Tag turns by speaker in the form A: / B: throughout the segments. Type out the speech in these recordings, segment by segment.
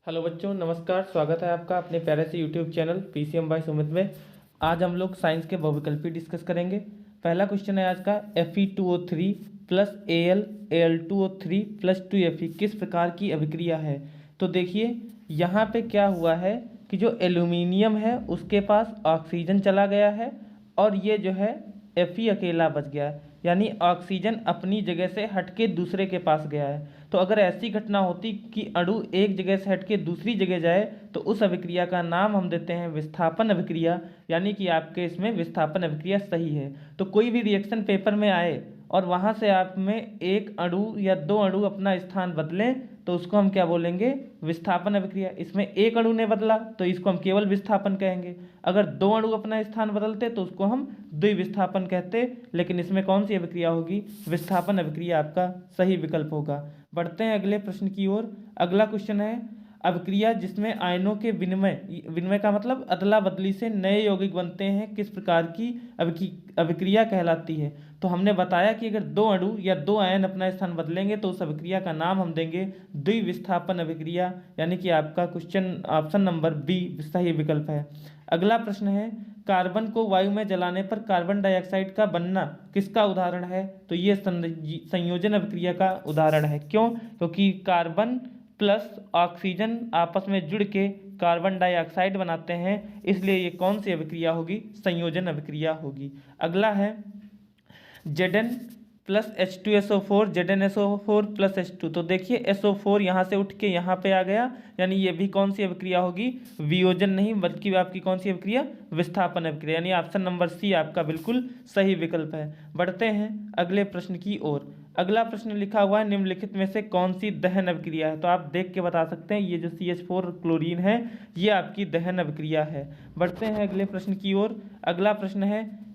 A: Hello बच्चों, नमस्कार। स्वागत है आपका अपने प्यारे से YouTube channel PCM by Sumit में। आज हम लोग साइंस के बहुविकल्पी डिस्कस करेंगे। पहला क्वेश्चन है आज का, Fe2O3 plus Al2O3 plus 2Fe किस प्रकार की अभिक्रिया है। तो देखिए यहाँ पे क्या हुआ है कि जो एल्यूमिनियम है उसके पास ऑक्सीजन चला गया है और ये जो है Fe अकेला बच गया है, यानी ऑक्सीजन अपनी जगह से हटके दूसरे के पास गया है। तो अगर ऐसी घटना होती कि अणु एक जगह से हटके दूसरी जगह जाए तो उस अभिक्रिया का नाम हम देते हैं विस्थापन अभिक्रिया, यानी कि आपके इसमें विस्थापन अभिक्रिया सही है। तो कोई भी रिएक्शन पेपर में आए और वहाँ से आप में एक अणु या दो अणु अपना स्थान बदलें तो उसको हम क्या बोलेंगे, विस्थापन अभिक्रिया। इसमें एक अणु ने बदला तो इसको हम केवल विस्थापन कहेंगे। अगर दो अणु अपना स्थान बदलते तो उसको हम द्विविस्थापन कहते। लेकिन इसमें कौन सी अभिक्रिया होगी, विस्थापन अभिक्रिया आपका सही विकल्प होगा। बढ़ते हैं अगले प्रश्न की ओर। अगला क्वेश्चन है, अभिक्रिया जिसमें आयनों के विनिमय विनिमय का मतलब अदला बदली से नए यौगिक बनते हैं किस प्रकार की अभिक्रिया कहलाती है। तो हमने बताया कि अगर दो अणु या दो आयन अपना स्थान बदलेंगे तो उस अभिक्रिया का नाम हम देंगे द्विविस्थापन अभिक्रिया, यानी कि आपका क्वेश्चन ऑप्शन नंबर बी सही विकल्प है। अगला प्रश्न है, कार्बन को वायु में जलाने पर कार्बन डाइऑक्साइड का बनना किसका उदाहरण है। तो ये संयोजन अभिक्रिया का उदाहरण है। क्यों? क्योंकि कार्बन प्लस ऑक्सीजन आपस में जुड़ के कार्बन डाइऑक्साइड बनाते हैं, इसलिए ये कौन सी अभिक्रिया होगी, संयोजन अभिक्रिया होगी। अगला है Zn plus H2SO4 ZnSO4 plus H2। तो देखिए SO4 यहाँ से उठ के यहाँ पे आ गया, यानी ये भी कौन सी अभिक्रिया होगी, वियोजन नहीं बल्कि आपकी कौन सी अभिक्रिया, विस्थापन अभिक्रिया, यानी ऑप्शन नंबर सी आपका बिल्कुल सही विकल्प है। बढ़ते हैं अगले प्रश्न की ओर। अगला प्रश्न लिखा हुआ है, निम्नलिखित में से कौन सी दहन अभिक्रिया है। तो आप देख के बता सकते हैं, ये जो CH4 क्लोरीन है ये आपकी दहन अभिक्रिया है। बढ़ते हैं अगले प्रश्न की ओर। अगला प्रश्न है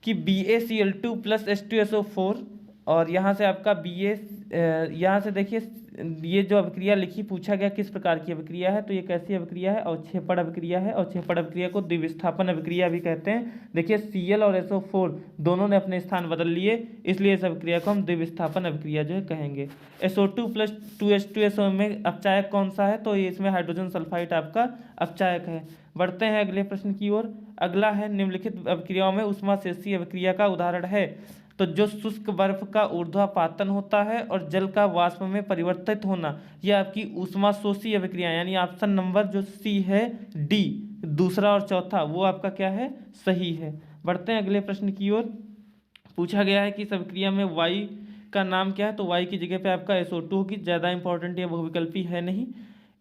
A: कि BaCl2 प्लस H2SO4 और यहाँ से आपका यहाँ से देखिए ये जो अभिक्रिया लिखी, पूछा गया किस प्रकार की अभिक्रिया है। तो ये कैसी अभिक्रिया है, और छेपड़ अभिक्रिया है, और छेपड़ अभिक्रिया को द्विविस्थापन अभिक्रिया भी कहते हैं। देखिए Cl और SO4 दोनों ने अपने स्थान बदल लिए, इसलिए इस अभिक्रिया को हम द्विविस्थापन अभिक्रिया जो है कहेंगे। SO2 प्लस 2H2SO में अपचायक कौन सा है। तो ये इसमें हाइड्रोजन सल्फाइड आपका अपचायक है। बढ़ते हैं अगले प्रश्न की ओर। अगला है, निम्नलिखित अभिक्रियाओं में ऊष्माशेषी अभिक्रिया का उदाहरण है। तो जो शुष्क बर्फ का ऊर्ध्वापातन होता है और जल का वाष्प में परिवर्तित होना, यह आपकी ऊष्माशोषी अभिक्रिया, यानी ऑप्शन नंबर जो सी है डी, दूसरा और चौथा वो आपका क्या है, सही है। बढ़ते हैं अगले प्रश्न की ओर। पूछा गया है कि इस अभिक्रिया में वाई का नाम क्या है। तो वाई की जगह पे आपका SO2 होगी, ज़्यादा इंपॉर्टेंट ये बहुविकल्पी है नहीं।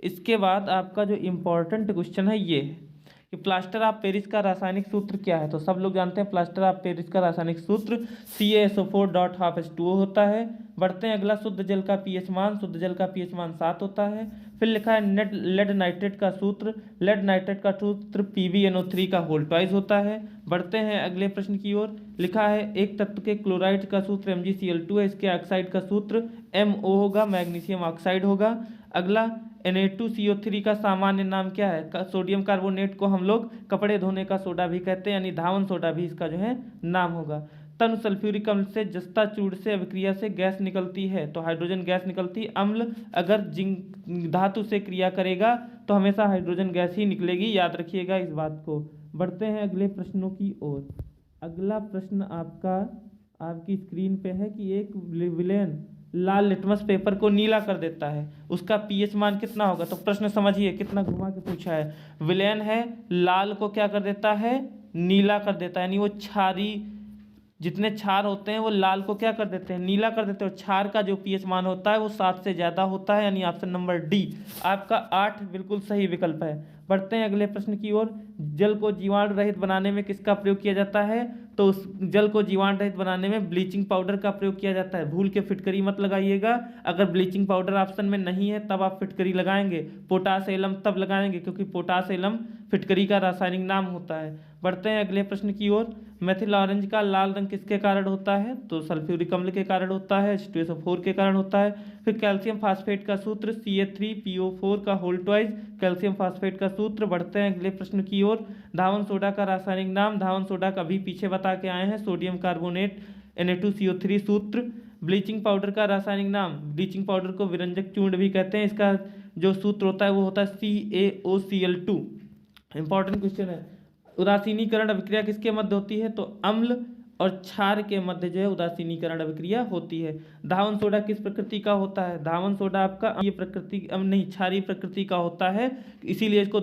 A: इसके बाद आपका जो इम्पोर्टेंट क्वेश्चन है ये है कि प्लास्टर ऑफ पेरिस का रासायनिक सूत्र क्या है। तो सब लोग जानते हैं प्लास्टर ऑफ पेरिस का रासायनिक सूत्र CaSO4.12H2O होता है। बढ़ते हैं अगला, शुद्ध जल का pH मान, शुद्ध जल का pH मान 7 होता है। फिर लिखा है लेड नाइट्रेट का सूत्र, लेड नाइट्रेट का सूत्र PbNO3 का होल ट्वाइस होता है। बढ़ते हैं अगले प्रश्न की ओर। लिखा है एक तत्व के क्लोराइड का सूत्र MgCl2 है, इसके ऑक्साइड का सूत्र MO होगा, मैग्नीशियम ऑक्साइड होगा। अगला Na2CO3 का सामान्य नाम क्या है। सोडियम कार्बोनेट को हम लोग कपड़े धोने का सोडा भी कहते हैं, यानी धावन सोडा भी इसका जो है नाम होगा। तनु सल्फ्यूरिक अम्ल से जस्ता चूर्ण से अभिक्रिया से गैस निकलती है। तो हाइड्रोजन गैस निकलती है। अम्ल अगर जिंक धातु से क्रिया करेगा तो हमेशा हाइड्रोजन गैस ही निकलेगी, याद रखिएगा इस बात को। बढ़ते हैं अगले प्रश्नों की ओर। अगला प्रश्न आपकी स्क्रीन पे है कि एक विलेन लाल लिटमस पेपर को नीला कर देता है, उसका pH मान कितना होगा। तो प्रश्न समझिए कितना घुमा के पूछा है। विलेन है, लाल को क्या कर देता है, नीला कर देता है, यानी वो क्षारी जितने क्षार होते हैं वो लाल को क्या कर देते हैं, नीला कर देते हैं। और क्षार का जो pH मान होता है वो 7 से ज़्यादा होता है, यानी ऑप्शन नंबर डी आपका 8 बिल्कुल सही विकल्प है। बढ़ते हैं अगले प्रश्न की ओर। जल को जीवाणु रहित बनाने में किसका प्रयोग किया जाता है। तो उस जल को जीवाणु रहित बनाने में ब्लीचिंग पाउडर का प्रयोग किया जाता है। भूल के फिटकरी मत लगाइएगा, अगर ब्लीचिंग पाउडर ऑप्शन में नहीं है तब आप फिटकरी लगाएंगे, पोटास एलम तब लगाएंगे, क्योंकि पोटास एलम फिटकरी का रासायनिक नाम होता है। बढ़ते हैं अगले प्रश्न की ओर। मेथिल ऑरेंज का लाल रंग किसके कारण होता है। तो सल्फ्यूरिक अम्ल के कारण होता है, H2SO4 के कारण होता है। फिर कैल्शियम फास्फेट का सूत्र Ca3PO4 का होल ट्वाइस, कैल्शियम फास्फेट का सूत्र। बढ़ते हैं अगले प्रश्न की ओर। धावन सोडा का रासायनिक नाम, धावन सोडा का भी पीछे बता के आए हैं, सोडियम कार्बोनेट Na2CO3 सूत्र। ब्लीचिंग पाउडर का रासायनिक नाम, ब्लीचिंग पाउडर को विरंजक चूर्ण भी कहते हैं, इसका जो सूत्र होता है वो होता है CaOCl2। इंपॉर्टेंट क्वेश्चन है। उदासीनीकरण अभिक्रिया किसके मध्य होती है? तो अम्ल और क्षार के मध्य जो है उदासीनीकरण अभिक्रिया होती है। धावन सोडा किस प्रकृति का होता है? धावन सोडा आपका अम्लीय प्रकृति नहीं क्षारीय प्रकृति का होता है, इसीलिए इसको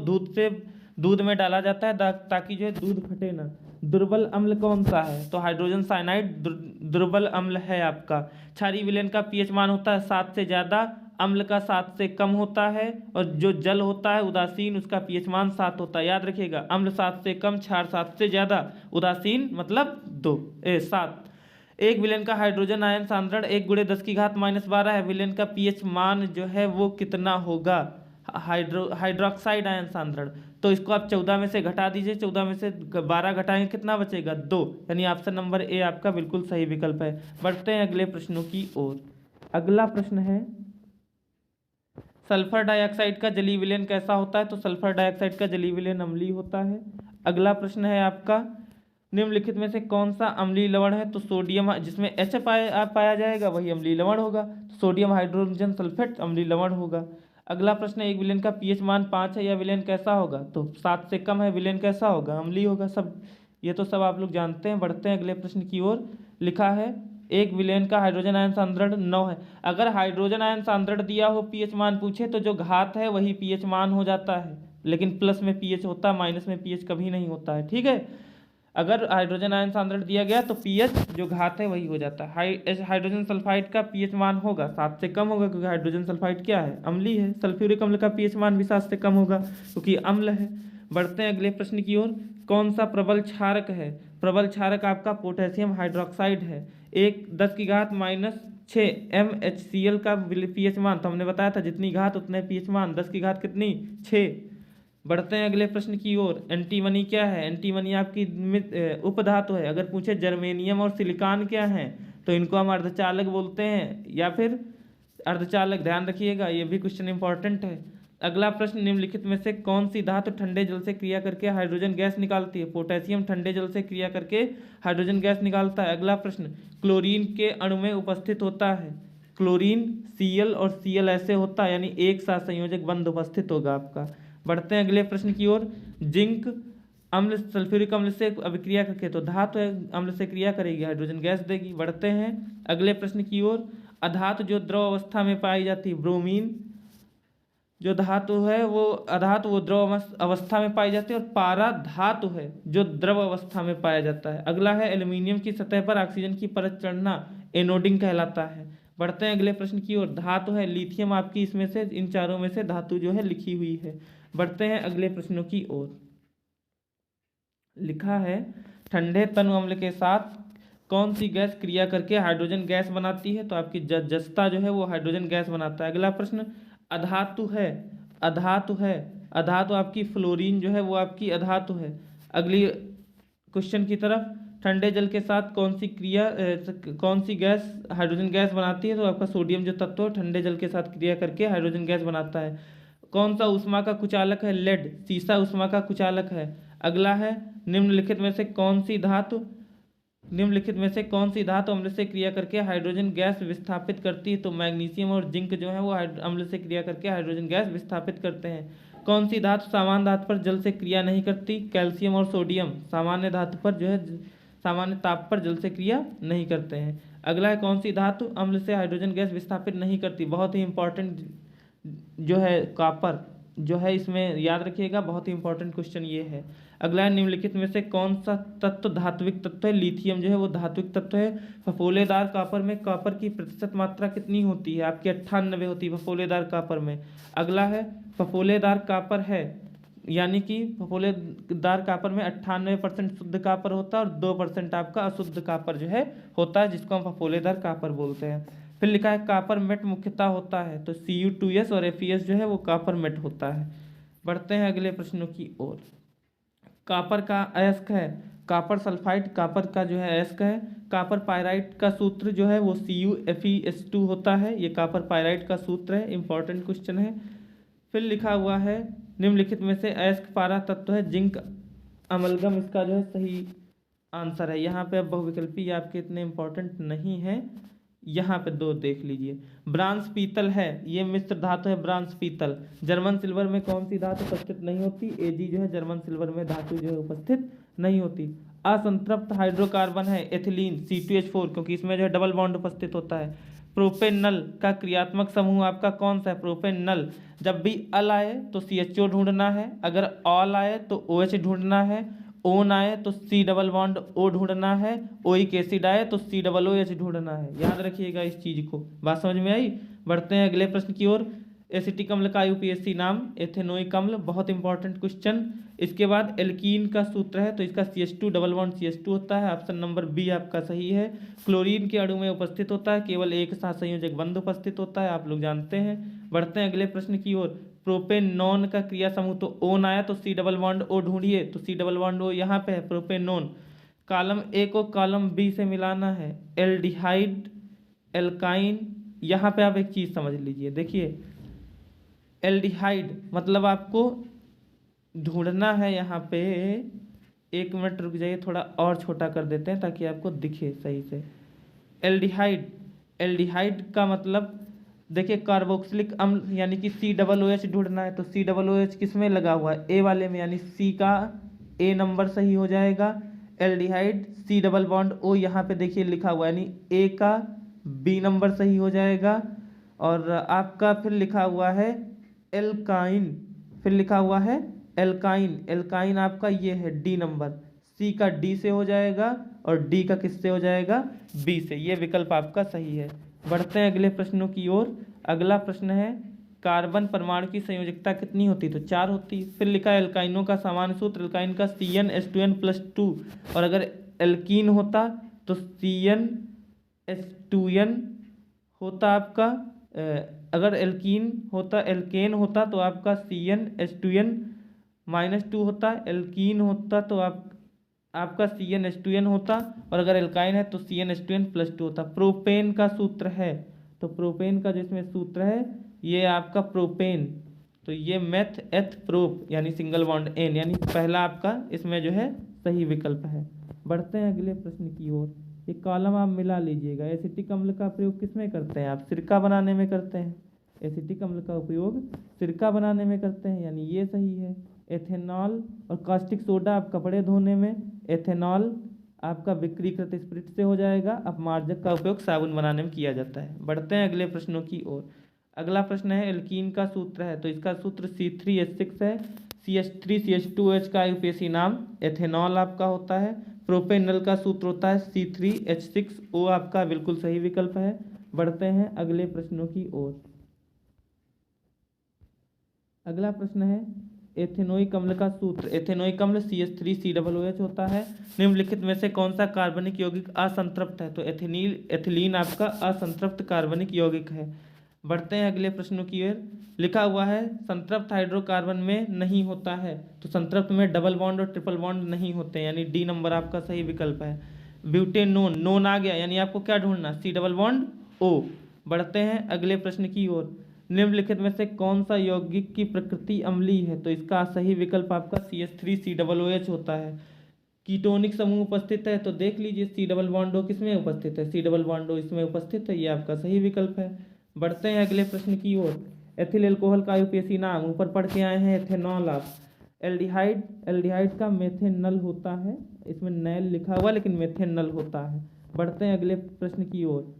A: दूध में डाला जाता है ताकि जो है दूध फटे ना। दुर्बल अम्ल कौन सा है? तो हाइड्रोजन साइनाइड दुर्बल अम्ल है आपका। क्षारीय विलयन का पीएच मान होता है 7 से ज़्यादा, अम्ल का 7 से कम होता है, और जो जल होता है उदासीन उसका पीएच मान 7 होता है। याद रखिएगा, अम्ल 7 से कम, क्षार 7 से ज़्यादा, उदासीन मतलब 7। एक विलयन का हाइड्रोजन आयन सांद्रण 1 × 10⁻12 है। विलयन का पीएच मान जो है वो कितना होगा? हाइड्रोक्साइड आयन सांद्रण। तो इसको आप 14 में से घटा दीजिए, 14 में से 12 घटाएंगे कितना बचेगा? 2। यानी ऑप्शन नंबर ए आपका बिल्कुल सही विकल्प है। बढ़ते हैं अगले प्रश्नों की ओर। अगला प्रश्न है, सल्फर डाइऑक्साइड का जलीय विलयन कैसा होता है? तो सल्फर डाइऑक्साइड का जलीय विलयन अम्लीय होता है। अगला प्रश्न है आपका, निम्नलिखित में से कौन सा अम्लीय लवण है? तो सोडियम, जिसमें H पाया जाएगा वही अम्लीय लवण होगा। सोडियम हाइड्रोजन सल्फेट अम्लीय लवण होगा। अगला प्रश्न है, एक विलयन का पीएच मान 5 है, यह विलयन कैसा होगा? तो 7 से कम है, विलयन कैसा होगा? अम्लीय होगा। सब ये तो सब आप लोग जानते हैं। बढ़ते हैं अगले प्रश्न की ओर। लिखा है, एक विलयन का हाइड्रोजन आयन सांद्रण 9 है। अगर हाइड्रोजन आयन सांद्रण दिया हो, पीएच मान पूछे, तो जो घात है वही पीएच मान हो जाता है, लेकिन प्लस में पीएच होता है, माइनस में पीएच कभी नहीं होता है। ठीक है, अगर हाइड्रोजन आयन सांद्रण दिया गया तो पीएच जो घात है वही हो जाता है। हाइड्रोजन सल्फाइड का पीएच मान होगा 7 से कम होगा, क्योंकि हाइड्रोजन सल्फाइड क्या है? अम्लीय है। सल्फ्यूरिक अम्ल का पीएच मान भी 7 से कम होगा, क्योंकि अम्ल है। बढ़ते हैं अगले प्रश्न की ओर। कौन सा प्रबल क्षारक है? प्रबल क्षारक आपका पोटेशियम हाइड्रोक्साइड है। 10⁻⁻6 MHCl का पीएच मान, तो हमने बताया था जितनी घात उतने पीएच मान, 10 की घात कितनी? 6। बढ़ते हैं अगले प्रश्न की ओर। एंटीमनी क्या है? एंटीमनी आपकी उपधातु है। अगर पूछे जर्मेनियम और सिलिकॉन क्या है, तो इनको हम अर्धचालक बोलते हैं या फिर अर्धचालक। ध्यान रखिएगा, ये भी क्वेश्चन इंपॉर्टेंट है। अगला प्रश्न, निम्नलिखित में से कौन सी धातु ठंडे जल से क्रिया करके हाइड्रोजन गैस निकालती है? पोटेशियम ठंडे जल से क्रिया करके हाइड्रोजन गैस निकालता है। अगला प्रश्न, क्लोरीन के अणु में उपस्थित होता है। क्लोरीन Cl और Cl ऐसे होता है, यानी एक साथ संयोजक बंध उपस्थित होगा आपका। बढ़ते हैं अगले प्रश्न की ओर। जिंक अम्ल सल्फ्यूरिक अम्ल से अभिक्रिया करके, तो धातु अम्ल से क्रिया करेगी, हाइड्रोजन गैस देगी। बढ़ते हैं अगले प्रश्न की ओर। अधातु जो द्रव अवस्था में पाई जाती है, ब्रोमीन जो धातु है वो अधातु वो द्रव अवस्था में पाई जाती है, और पारा धातु है जो द्रव अवस्था में पाया जाता है। अगला है, एल्यूमिनियम की सतह पर ऑक्सीजन की परत चढ़ना एनोडिंग कहलाता है। बढ़ते हैं अगले प्रश्न की ओर। धातु है लिथियम आपकी, इसमें से इन चारों में से धातु जो है लिखी हुई है। बढ़ते हैं अगले प्रश्नों की ओर। लिखा है, ठंडे तनु अम्ल के साथ कौन सी गैस क्रिया करके हाइड्रोजन गैस बनाती है? तो आपकी जस्ता जो है वो हाइड्रोजन गैस बनाता है। अगला प्रश्न, अधातु है, अधातु है, अधातु आपकी फ्लोरीन जो है वो आपकी अधातु है। अगली क्वेश्चन की तरफ, ठंडे जल के साथ कौन सी गैस हाइड्रोजन गैस बनाती है? तो आपका सोडियम जो तत्व ठंडे जल के साथ क्रिया करके हाइड्रोजन गैस बनाता है। कौन सा ऊष्मा का कुचालक है? लेड, सीसा ऊष्मा का कुचालक है। अगला है, निम्नलिखित में से कौन सी धातु अम्ल से क्रिया करके हाइड्रोजन गैस विस्थापित करती है? तो मैग्नीशियम और जिंक जो है वो अम्ल से क्रिया करके हाइड्रोजन गैस विस्थापित करते हैं। कौन सी धातु सामान्य धातु पर जल से क्रिया नहीं करती? कैल्शियम और सोडियम सामान्य धातु पर जो है सामान्य ताप पर जल से क्रिया नहीं करते हैं। अगला है, कौन सी धातु अम्ल से हाइड्रोजन गैस विस्थापित नहीं करती? बहुत ही इंपॉर्टेंट जो है कॉपर जो है, इसमें याद रखिएगा, बहुत ही इंपॉर्टेंट क्वेश्चन ये है। अगला है, निम्नलिखित में से कौन सा तत्व धात्विक तत्व है? लिथियम जो है वो धात्विक तत्व है। फफोलेदार कॉपर में कॉपर की प्रतिशत मात्रा कितनी होती है? आपकी 98 होती है फफोलेदार कॉपर में। अगला है, फफोलेदार कॉपर है, यानी कि फफोलेदार कॉपर में 98% शुद्ध कॉपर होता है और 2% आपका अशुद्ध कॉपर जो है होता है, जिसको हम फफोलेदार कॉपर बोलते हैं। फिर लिखा है, कॉपर मेट मुख्यतः होता है, तो Cu2S और FeS जो है वो कॉपर मेट होता है। बढ़ते हैं अगले प्रश्नों की ओर। कॉपर का अयस्क है, कॉपर सल्फाइड कॉपर का जो है अयस्क है। कॉपर पायराइट का सूत्र जो है वो CuFeS2 होता है, ये कॉपर पायराइट का सूत्र है, इंपॉर्टेंट क्वेश्चन है। फिर लिखा हुआ है, निम्नलिखित में से अयस्क पारा तत्व है जिंक अमलगम, इसका जो है सही आंसर है। यहाँ पे अब बहुविकल्पी आपके इतने इंपॉर्टेंट नहीं है, यहाँ पे 2 देख लीजिए। ब्रांस पीतल है, ये मिश्र धातु है ब्रांस पीतल। जर्मन सिल्वर में कौन सी धातु उपस्थित नहीं होती? Ag जो है जर्मन सिल्वर में धातु जो है उपस्थित नहीं होती। असंतृप्त हाइड्रोकार्बन है एथिलीन C2H4, क्योंकि इसमें जो है डबल बॉन्ड उपस्थित होता है। प्रोपेनल का क्रियात्मक समूह आपका कौन सा है? प्रोपेनल। जब भी अल आए तो CHO ढूंढना है, अगर ऑल आए तो OH ढूंढना है, ओन आए तो C डबल बॉन्ड O ढूंढना है, ओइक एसिड आए तो COOH ढूंढना है। याद रखिएगा इस चीज को। बात समझ में आई? बढ़ते हैं अगले प्रश्न की ओर। एसिटिक अम्ल का यूपीएससी नाम एथेनोइक अम्ल, बहुत इंपॉर्टेंट क्वेश्चन। इसके बाद एल्कीन का सूत्र है तो इसका CH2 डबल बॉन्ड CH2 होता है। ऑप्शन नंबर बी आपका सही है। क्लोरीन के अणु में उपस्थित होता है, केवल एक साथ संयोजक बंध उपस्थित होता है, आप लोग जानते हैं। बढ़ते हैं अगले प्रश्न की ओर। प्रोपेनॉन का क्रिया समूह, तो ओन आया तो C डबल बॉन्ड O ढूंढिए, तो C डबल बॉन्ड O यहाँ पे है प्रोपेनॉन। कॉलम ए को कॉलम बी से मिलाना है। एल्डिहाइड, एल्काइन, यहाँ पे आप एक चीज समझ लीजिए, देखिए एल्डिहाइड मतलब आपको ढूंढना है यहाँ पे। 1 मिनट रुक जाइए, थोड़ा और छोटा कर देते हैं ताकि आपको दिखे सही से। एल्डिहाइड, एल्डिहाइड का मतलब देखिए कार्बोक्सिलिक अम्ल यानी कि COOH ढूंढना है, तो COOH किस में लगा हुआ है? ए वाले में, यानी C का A नंबर सही हो जाएगा। Aldehyde C double bond O यहाँ पे देखिए लिखा हुआ है, यानी A का B नंबर सही हो जाएगा। और आपका फिर लिखा हुआ है एल्काइन, फिर लिखा हुआ है एल्काइन, एल्काइन आपका ये है D नंबर, C का D से हो जाएगा और D का किससे हो जाएगा? B से। ये विकल्प आपका सही है। बढ़ते हैं अगले प्रश्नों की ओर। अगला प्रश्न है कार्बन परमाणु की संयोजकता कितनी होती? तो 4 होती। फिर लिखा है एल्काइनों का सामान्य सूत्र, एल्काइन का CnH2n+2, और अगर एल्कीन होता तो CnH2n होता आपका, अगर एल्कीन होता, एल्केन होता तो आपका CnH2n-2 होता, एल्कीन होता तो आपका CnH2n होता, और अगर एल्काइन है तो CnH2n+2 होता। प्रोपेन का सूत्र है, तो प्रोपेन का जिसमें सूत्र है ये आपका प्रोपेन, तो ये मेथ एथ प्रोप यानी सिंगल बॉन्ड एन, यानी पहला आपका इसमें जो है सही विकल्प है। बढ़ते हैं अगले प्रश्न की ओर। ये कॉलम आप मिला लीजिएगा। एसिटिक अम्ल का प्रयोग किस में करते हैं? आप सिरका बनाने में करते हैं। एसिटिक अम्ल का उपयोग सिरका बनाने में करते हैं, यानी ये सही है। एथेनॉल और कास्टिक सोडा आप कपड़े धोने में, एथेनॉल आपका विक्रीकृत स्पिरिट से हो जाएगा। अपमार्जक का उपयोग साबुन बनाने में किया जाता है। बढ़ते हैं अगले प्रश्नों की ओर। अगला प्रश्न है एल्कीन का सूत्र है, तो इसका सूत्र C3H6 है। CH3CH2OH का यूपीएससी नाम एथेनॉल आपका होता है। प्रोपेनल का सूत्र होता है C3H6O, आपका बिल्कुल सही विकल्प है। बढ़ते हैं अगले प्रश्नों की ओर। अगला प्रश्न है एथेनोइक अम्ल का सूत्र, एथेनोइक अम्ल CH3COOH होता है। निम्नलिखित में से कौन सा कार्बनिक यौगिक असंतृप्त है? तो एथिलीन आपका असंतृप्त कार्बनिक यौगिक है। बढ़ते हैं अगले प्रश्नों की ओर। लिखा हुआ है संतृप्त हाइड्रोकार्बन में नहीं होता है, तो संतृप्त में डबल बॉन्ड और ट्रिपल बॉन्ड नहीं होते, यानी D नंबर आपका सही विकल्प है। ब्यूटेनोन, नोन आ गया, यानी आपको क्या ढूंढना? C double bond O। बढ़ते हैं अगले प्रश्न की ओर। निम्नलिखित में से कौन सा यौगिक की प्रकृति अम्लीय है? तो इसका सही विकल्प आपका CH3COOH होता है। कीटोनिक समूह उपस्थित है, तो देख लीजिए C डबल बॉन्ड O किसमें उपस्थित है? C डबल बॉन्ड O इसमें उपस्थित है, ये आपका सही विकल्प है। बढ़ते हैं अगले प्रश्न की ओर। एथिल एल्कोहल का यूपीएससी नाम ऊपर पढ़ के आए हैं एथेनॉल आप। एल्डिहाइड, एल्डिहाइड का मेथेनल होता है, इसमें नैल लिखा हुआ लेकिन मेथेनल होता है। बढ़ते हैं अगले प्रश्न की ओर।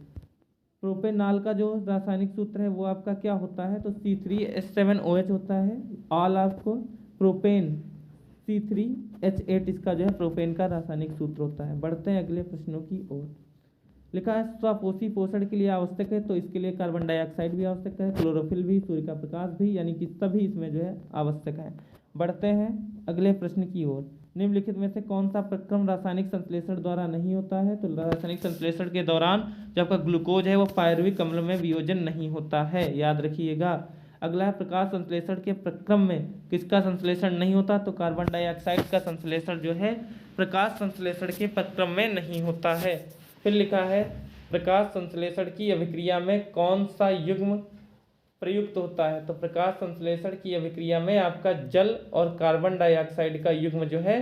A: प्रोपेनॉल का जो रासायनिक सूत्र है वो आपका क्या होता है? तो C3H7OH होता है। ऑल आपको प्रोपेन C3H8 इसका जो है प्रोपेन का रासायनिक सूत्र होता है। बढ़ते हैं अगले प्रश्नों की ओर। लिखा है स्वपोषी पोषण के लिए आवश्यक है, तो इसके लिए कार्बन डाइऑक्साइड भी आवश्यक है, क्लोरोफिल भी, सूर्य का प्रकाश भी, यानी कि सभी इसमें जो है आवश्यक है। बढ़ते हैं अगले प्रश्न की ओर। निम्नलिखित में से कौन सा प्रक्रम रासायनिक संश्लेषण द्वारा नहीं होता है? तो रासायनिक संश्लेषण के दौरान जो आपका ग्लूकोज है वो पायरुविक अम्ल में वियोजन नहीं होता है, याद रखिएगा। अगला है प्रकाश संश्लेषण के प्रक्रम में किसका संश्लेषण नहीं होता? तो कार्बन डाइऑक्साइड का संश्लेषण जो है प्रकाश संश्लेषण के प्रक्रम में नहीं होता है। फिर लिखा है प्रकाश संश्लेषण की अभिक्रिया में कौन सा युग्म प्रयुक्त होता है? तो प्रकाश संश्लेषण की अभिक्रिया में आपका जल और कार्बन डाइऑक्साइड का युग्म जो है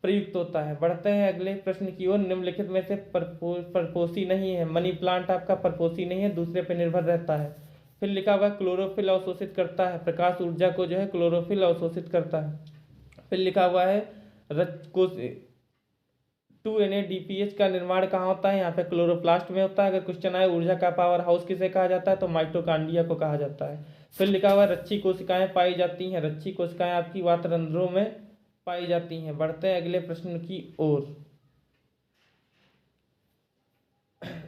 A: प्रयुक्त होता है। बढ़ते हैं अगले प्रश्न की ओर। निम्नलिखित में से परपोषी नहीं है। मनी प्लांट आपका परपोषी नहीं है, दूसरे पर निर्भर रहता है। फिर लिखा हुआ क्लोरोफिल अवशोषित करता है, प्रकाश ऊर्जा को जो है क्लोरोफिल अवशोषित करता है। फिर लिखा हुआ है 2NADPH का निर्माण कहाँ होता है, यहाँ पे क्लोरोप्लास्ट में होता है। अगर क्वेश्चन आए ऊर्जा का पावर हाउस किसे कहा जाता है, तो माइटोकांड्रिया को कहा जाता है। फिर लिखा हुआ है रच्ची कोशिकाएं पाई जाती हैं। रच्ची कोशिकाएं आपकी वातरंध्रों में पाई जाती हैं। बढ़ते हैं अगले प्रश्न की ओर।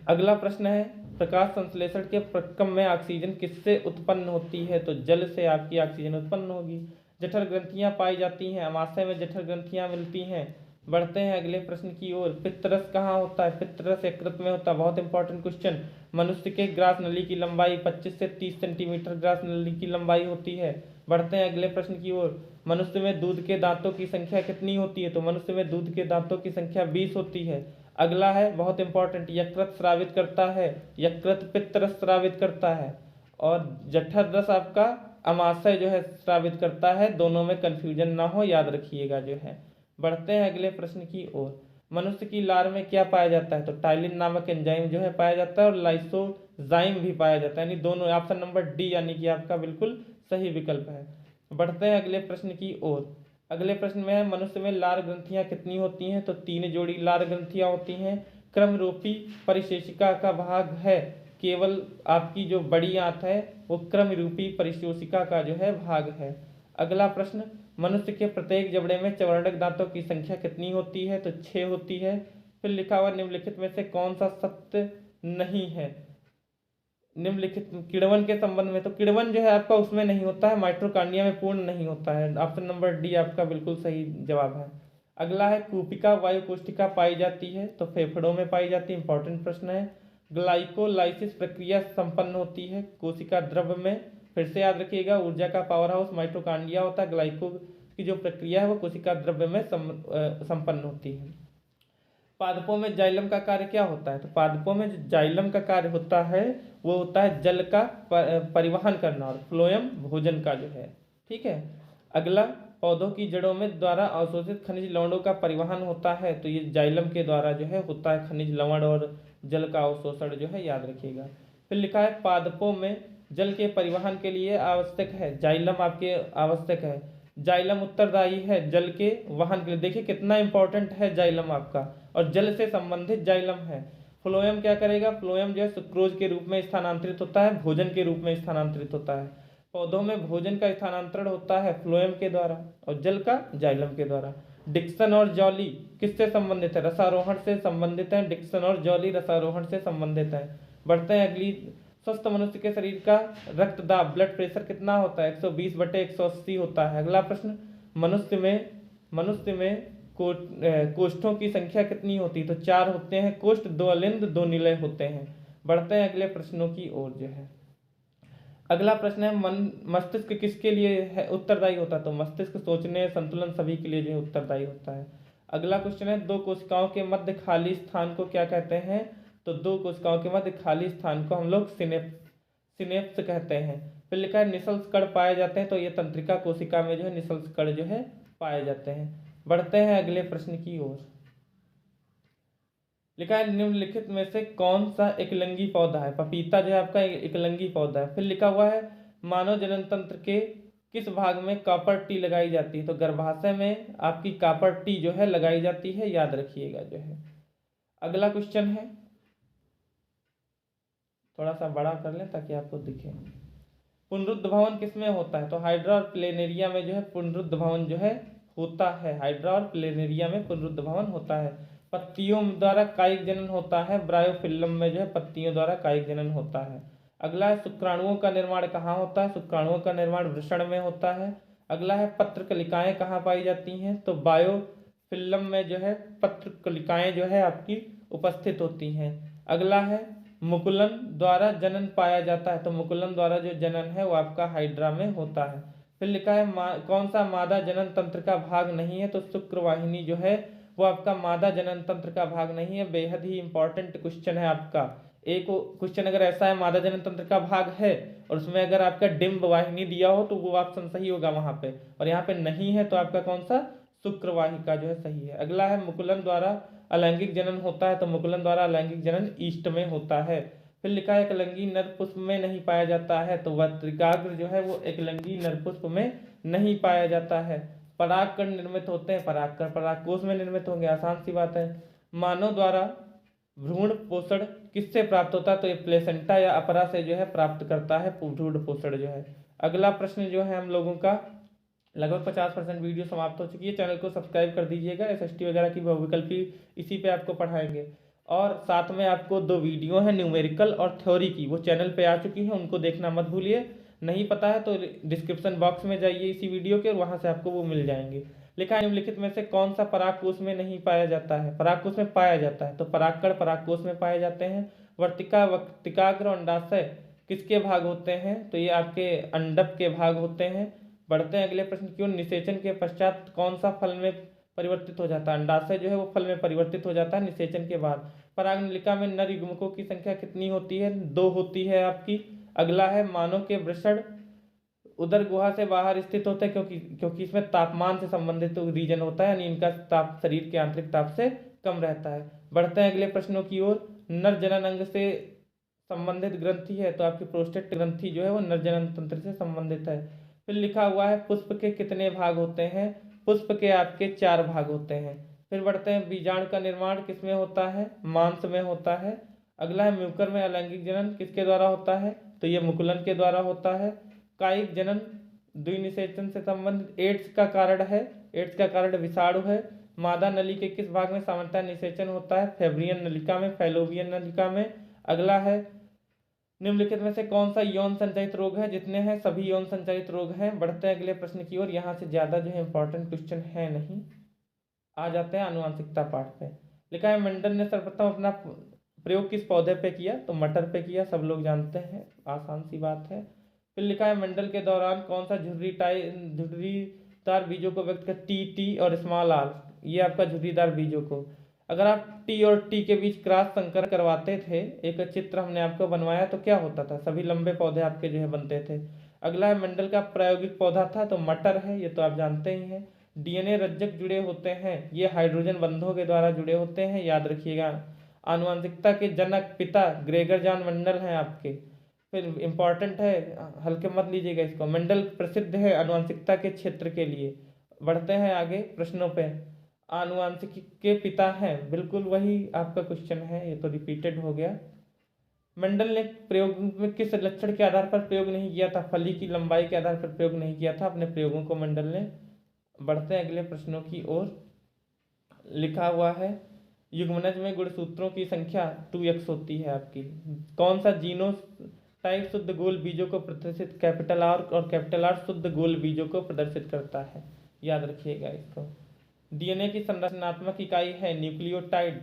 A: अगला प्रश्न है प्रकाश संश्लेषण के प्रक्रम में ऑक्सीजन किससे उत्पन्न होती है, तो जल से आपकी ऑक्सीजन उत्पन्न होगी। जठर ग्रंथियां पाई जाती हैं, अमाशय में जठर ग्रंथियां मिलती हैं। बढ़ते हैं अगले प्रश्न की ओर। पित्तरस कहाँ होता है, पित्तरस यकृत में होता है। बहुत इंपॉर्टेंट क्वेश्चन। मनुष्य के ग्रास नली की लंबाई 25 से 30 सेंटीमीटर ग्रास नली की लंबाई होती है। बढ़ते हैं अगले प्रश्न की ओर। मनुष्य में दूध के दांतों की संख्या कितनी होती है, तो मनुष्य में दूध के दांतों की संख्या 20 होती है। अगला है बहुत इंपॉर्टेंट, यकृत स्रावित करता है, यकृत पित्तरस स्रावित करता है, और जठर रस आपका अमाशय जो है स्रावित करता है। दोनों में कंफ्यूजन ना हो, याद रखिएगा जो है। बढ़ते हैं अगले प्रश्न की ओर। मनुष्य की लार में क्या पाया जाता है, तो टाइलिन नामक एंजाइम जो है पाया जाता है, और लाइसोजाइम भी पाया जाता है। यानी दोनों, ऑप्शन नंबर डी यानी कि आपका बिल्कुल सही विकल्प है। बढ़ते हैं अगले प्रश्न की ओर। अगले प्रश्न में है मनुष्य में लार ग्रंथियां कितनी होती हैं, तो 3 जोड़ी लार ग्रंथियां होती हैं। क्रमरूपी परिशेषिका का भाग है, केवल आपकी जो बड़ी आंत है वो क्रमरूपी परिशोषिका का जो है भाग है। अगला प्रश्न, मनुष्य के प्रत्येक जबड़े में चवर्णक दांतों की संख्या कितनी होती है, तो 6 होती है। फिर लिखा हुआ निम्नलिखित में से कौन सा सत्य नहीं है, निम्नलिखित किण्वन के संबंध में, तो किण्वन जो है आपका उसमें नहीं होता है, माइटोकांड्रिया में पूर्ण नहीं होता है। ऑप्शन नंबर डी आपका बिल्कुल सही जवाब है। अगला है कूपिका वायु कोशिका पाई जाती है, तो फेफड़ों में पाई जाती है। इंपॉर्टेंट प्रश्न है। ग्लाइकोलाइसिस प्रक्रिया संपन्न होती है कोशिका द्रव्य में। फिर से याद रखिएगा, ऊर्जा का पावर हाउस माइटोकांड्रिया होता है, ग्लाइको की जो प्रक्रिया है वो कोशिका द्रव्य में संपन्न होती है। पादपों में जाइलम का कार्य क्या होता है, तो पादपों में जो जाइलम का कार्य होता है वो होता है जल का परिवहन करना, और फ्लोएम भोजन का जो है। ठीक है। अगला, पौधों की जड़ों में द्वारा अवशोषित खनिज लवणों का परिवहन होता है, तो ये जाइलम के द्वारा जो है होता है खनिज लवण और जल का अवशोषण जो है, याद रखिएगा। फिर लिखा है पादपों में जल के परिवहन के लिए आवश्यक है, जाइलम आपके आवश्यक है। जाइलम उत्तरदायी है जल के वहन के लिए। देखिए कितना इंपॉर्टेंट है जाइलम आपका, और जल से संबंधित जाइलम है। फ्लोएम क्या करेगा, फ्लोएम जो है सुक्रोज के रूप में स्थानांतरित होता है, भोजन के रूप में स्थानांतरित होता है। पौधों में भोजन का स्थानांतरण होता है फ्लोएम के द्वारा, और जल का जाइलम के द्वारा। डिक्सन और जॉली किससे संबंधित है, रसारोहण से संबंधित है। डिक्सन और जॉली रसारोहण से संबंधित है। बढ़ते हैं अगली। स्वस्थ मनुष्य के शरीर का रक्तदाब ब्लड प्रेशर कितना होता है, 120/180 होता है। अगला प्रश्न, मनुष्य में कोष्ठों की संख्या कितनी होती है, तो 4 होते हैं कोष्ठ, 2 अलिंद 2 निलय होते हैं। बढ़ते हैं अगले प्रश्नों की ओर जो है। अगला प्रश्न है मस्तिष्क किसके लिए है उत्तरदायी होता है, तो मस्तिष्क सोचने संतुलन सभी के लिए जो है उत्तरदायी होता है। अगला क्वेश्चन है 2 कोशिकाओं के मध्य खाली स्थान को क्या कहते हैं, तो 2 कोशिकाओं के मध्य खाली स्थान को हम लोग सिनेप्स कहते हैं। फिर लिखा है निशल्स कण पाए जाते हैं, तो ये तंत्रिका कोशिका में जो है निशल्स कण जो है पाए जाते हैं। बढ़ते हैं अगले प्रश्न की ओर। लिखा है निम्नलिखित में से कौन सा एकलिंगी पौधा है, पपीता जो है आपका एकलिंगी पौधा है। फिर लिखा हुआ है मानव जनन तंत्र के किस भाग में कॉपर टी लगाई जाती है, तो गर्भाशय में आपकी कॉपर टी जो है लगाई जाती है, याद रखिएगा जो है। अगला क्वेश्चन है, थोड़ा सा बड़ा कर लें ताकि आपको दिखे। पुनरुद्ध भवन किसमें होता है, तो हाइड्रा और प्लेनेरिया में जो है पुनरुद्ध भवन जो है होता है। हाइड्रा और प्लेनेरिया में पुनरुद्ध भवन होता है। पत्तियों द्वारा कायिक जनन होता है, ब्रायोफिल्लम में जो है पत्तियों द्वारा कायिक जनन होता है। अगला है शुक्राणुओं का निर्माण कहाँ होता है, शुक्राणुओं का निर्माण वृषण में होता है। अगला है पत्र कलिकाएं कहाँ पाई जाती हैं, तो बायोफिल्लम में जो है पत्र कलिकाएं जो है आपकी उपस्थित होती हैं। अगला है मुकुलन द्वारा जनन पाया जाता है, तो मुकुलन द्वारा जो जनन है वो आपका हाइड्रा में होता है। फिर लिखा है कौन सा मादा जनन तंत्र का भाग नहीं है, तो शुक्रवाहिनी जो है वो आपका मादा जनन तंत्र का भाग नहीं है। बेहद ही इंपॉर्टेंट क्वेश्चन है आपका। एक क्वेश्चन अगर ऐसा है मादा जनन तंत्र का भाग है और उसमें अगर आपका डिम्ब वाहिनी दिया हो तो वो ऑप्शन सही होगा वहां पे, और यहाँ पे नहीं है तो आपका कौन सा शुक्रवाहिका जो है सही है। अगला है मुकुलन द्वारा अलैंगिक जनन होता है, तो मुकुलन द्वारा अलैंगिक जनन ईस्ट में होता है। फिर लिखा है एकलिंगी नर पुष्प में नहीं पाया जाता है, तो वर्तिकाग्र जो है वो एकलिंगी नर पुष्प में नहीं पाया जाता है। परागकण निर्मित होते हैं, परागकण परागकोश में निर्मित होंगे, आसान सी बात है। मानव द्वारा भ्रूण पोषण किससे प्राप्त होता है, तो ये प्लेसेंटा या अपरा से जो है प्राप्त करता है भ्रूण पोषण जो है। अगला प्रश्न जो है हम लोगों का, लगभग 50% वीडियो समाप्त हो चुकी है, चैनल को सब्सक्राइब कर दीजिएगा। एसएसटी वगैरह की बहुविकल्पी इसी पे आपको पढ़ाएंगे, और साथ में आपको 2 वीडियो है न्यूमेरिकल और थ्योरी की, वो चैनल पे आ चुकी है, उनको देखना मत भूलिए। नहीं पता है तो डिस्क्रिप्शन बॉक्स में जाइए इसी वीडियो के, और वहाँ से आपको वो मिल जाएंगे। लिखा है निम्नलिखित में से कौन सा परागकोश में नहीं पाया जाता है, परागकोश में पाया जाता है, तो परागकण परागकोश में पाए जाते हैं। वर्तिका वर्तिकाग्र और अंडाशय किसके भाग होते हैं, तो ये आपके अंडक के भाग होते हैं। बढ़ते हैं अगले प्रश्न की ओर। निषेचन के पश्चात कौन सा फल में परिवर्तित हो जाता है, अंडाशय जो है वो फल में परिवर्तित हो जाता है निषेचन के बाद। परागनलिका में नर युग्मकों की संख्या कितनी होती है, 2 होती है आपकी। अगला है मानव के वृषण उदर गुहा से बाहर स्थित होते हैं, क्योंकि इसमें तापमान से संबंधित रीजन होता है, यानी इनका ताप शरीर के आंतरिक ताप से कम रहता है। बढ़ते हैं अगले प्रश्नों की ओर। नर जनन अंग से संबंधित ग्रंथि है, तो आपकी प्रोस्टेट ग्रंथि जो है वो नर जनन तंत्र से संबंधित है। फिर लिखा हुआ है पुष्प के कितने भाग होते हैं, पुष्प के आपके 4 भाग होते हैं। फिर बढ़ते हैं बीजाणु का निर्माण किसमें होता है, मांस में होता है। अगला है म्यूकर में अलैंगिक जनन किसके द्वारा होता है, तो ये मुकुलन के द्वारा होता है। कायिक जनन द्विनिषेचन से संबंधित एड्स का कारण है, एड्स का कारण विषाणु है। मादा नली के किस भाग में सामान्यतः निषेचन होता है, फेब्रियन नलिका में, फैलोवियन नलिका में। अगला है निम्नलिखित में से कौन सा यौन संचारित रोग है, जितने हैं सभी यौन संचारित रोग हैं। बढ़ते हैं अगले प्रश्न की ओर। यहाँ से ज्यादा जो है इंपॉर्टेंट क्वेश्चन है नहीं, आ जाते हैं आनुवंशिकता पार्ट पे। लिखा है मेंडल ने सर्वप्रथम अपना प्रयोग किस पौधे पे किया, तो मटर पे किया, सब लोग जानते हैं, आसान सी बात है। फिर लिखा है मेंडल के दौरान कौन सा झुर्रीदार बीजों को व्यक्त कर, टी और स्मॉल आर, ये आपका झुर्रीदार बीजों को। अगर आप टी और टी के बीच क्रॉस संकर करवाते थे, एक चित्र हमने आपको बनवाया, तो क्या होता था, सभी लंबे पौधे आपके जो है बनते थे। अगला है मेंडल का प्रायोगिक पौधा था, तो मटर है, ये तो आप जानते ही हैं। डीएनए रज्जक जुड़े होते हैं, ये हाइड्रोजन बंधों के द्वारा जुड़े होते हैं, याद रखिएगा। आनुवंशिकता के जनक पिता ग्रेगर जॉन मेंडल हैं आपके। फिर इंपॉर्टेंट है, हल्के मत लीजिएगा इसको। मेंडल प्रसिद्ध है आनुवंशिकता के क्षेत्र के लिए। बढ़ते हैं आगे प्रश्नों पे। आनुवंशिकी के पिता हैं, बिल्कुल वही आपका क्वेश्चन है, ये तो रिपीटेड हो गया। मेंडल ने प्रयोग में किस लक्षण के आधार पर प्रयोग नहीं किया था, फली की लंबाई के आधार पर प्रयोग नहीं किया था अपने प्रयोगों को मेंडल ने। बढ़ते हैं अगले प्रश्नों की ओर। लिखा हुआ है युग्मनज में गुणसूत्रों की संख्या 2x होती है आपकी। कौन सा जीनोटाइप शुद्ध गोल बीजों को प्रदर्शित, कैपिटल आर और कैपिटल आर शुद्ध गोल बीजों को प्रदर्शित करता है, याद रखिएगा इसको। डीएनए की संरचनात्मक इकाई है न्यूक्लियोटाइड,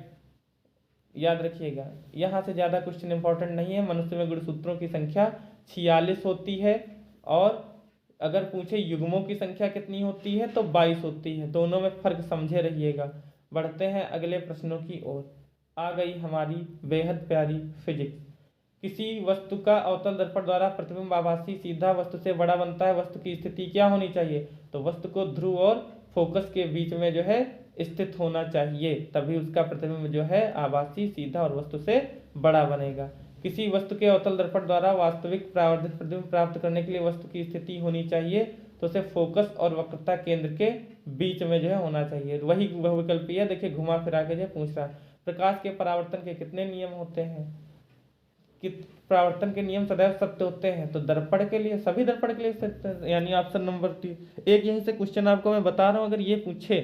A: याद रखिएगा। यहाँ से ज़्यादा क्वेश्चन इंपॉर्टेंट नहीं है। मनुष्य में गुणसूत्रों की संख्या 46 होती है, और अगर पूछे युग्मों की संख्या कितनी होती है, तो 22 होती है। दोनों में फर्क समझे रहिएगा। बढ़ते हैं अगले प्रश्नों की ओर। आ गई हमारी बेहद प्यारी फिजिक्स। किसी वस्तु का अवतल दर्पण द्वारा प्रतिबिंब आभासी सीधा वस्तु से बड़ा बनता है, वस्तु की स्थिति क्या होनी चाहिए, तो वस्तु को ध्रुव और फोकस के बीच में जो है स्थित होना चाहिए, तभी उसका प्रतिबिंब जो है आभासी सीधा और वस्तु से बड़ा बनेगा। किसी वस्तु के अवतल दर्पण द्वारा वास्तविक परावर्तित प्रतिबिंब प्राप्त करने के लिए वस्तु की स्थिति होनी चाहिए, तो उसे फोकस और वक्रता केंद्र के बीच में जो है होना चाहिए। वही बहुविकल्पी है, देखिए घुमा फिरा के जो पूछ रहा है। प्रकाश के परावर्तन के कितने नियम होते हैं, कि परावर्तन के नियम सदैव सत्य होते हैं, तो दर्पण के लिए, सभी दर्पण के लिए सत्य, यानी ऑप्शन नंबर 3। एक यहीं से क्वेश्चन आपको मैं बता रहा हूँ, अगर ये पूछे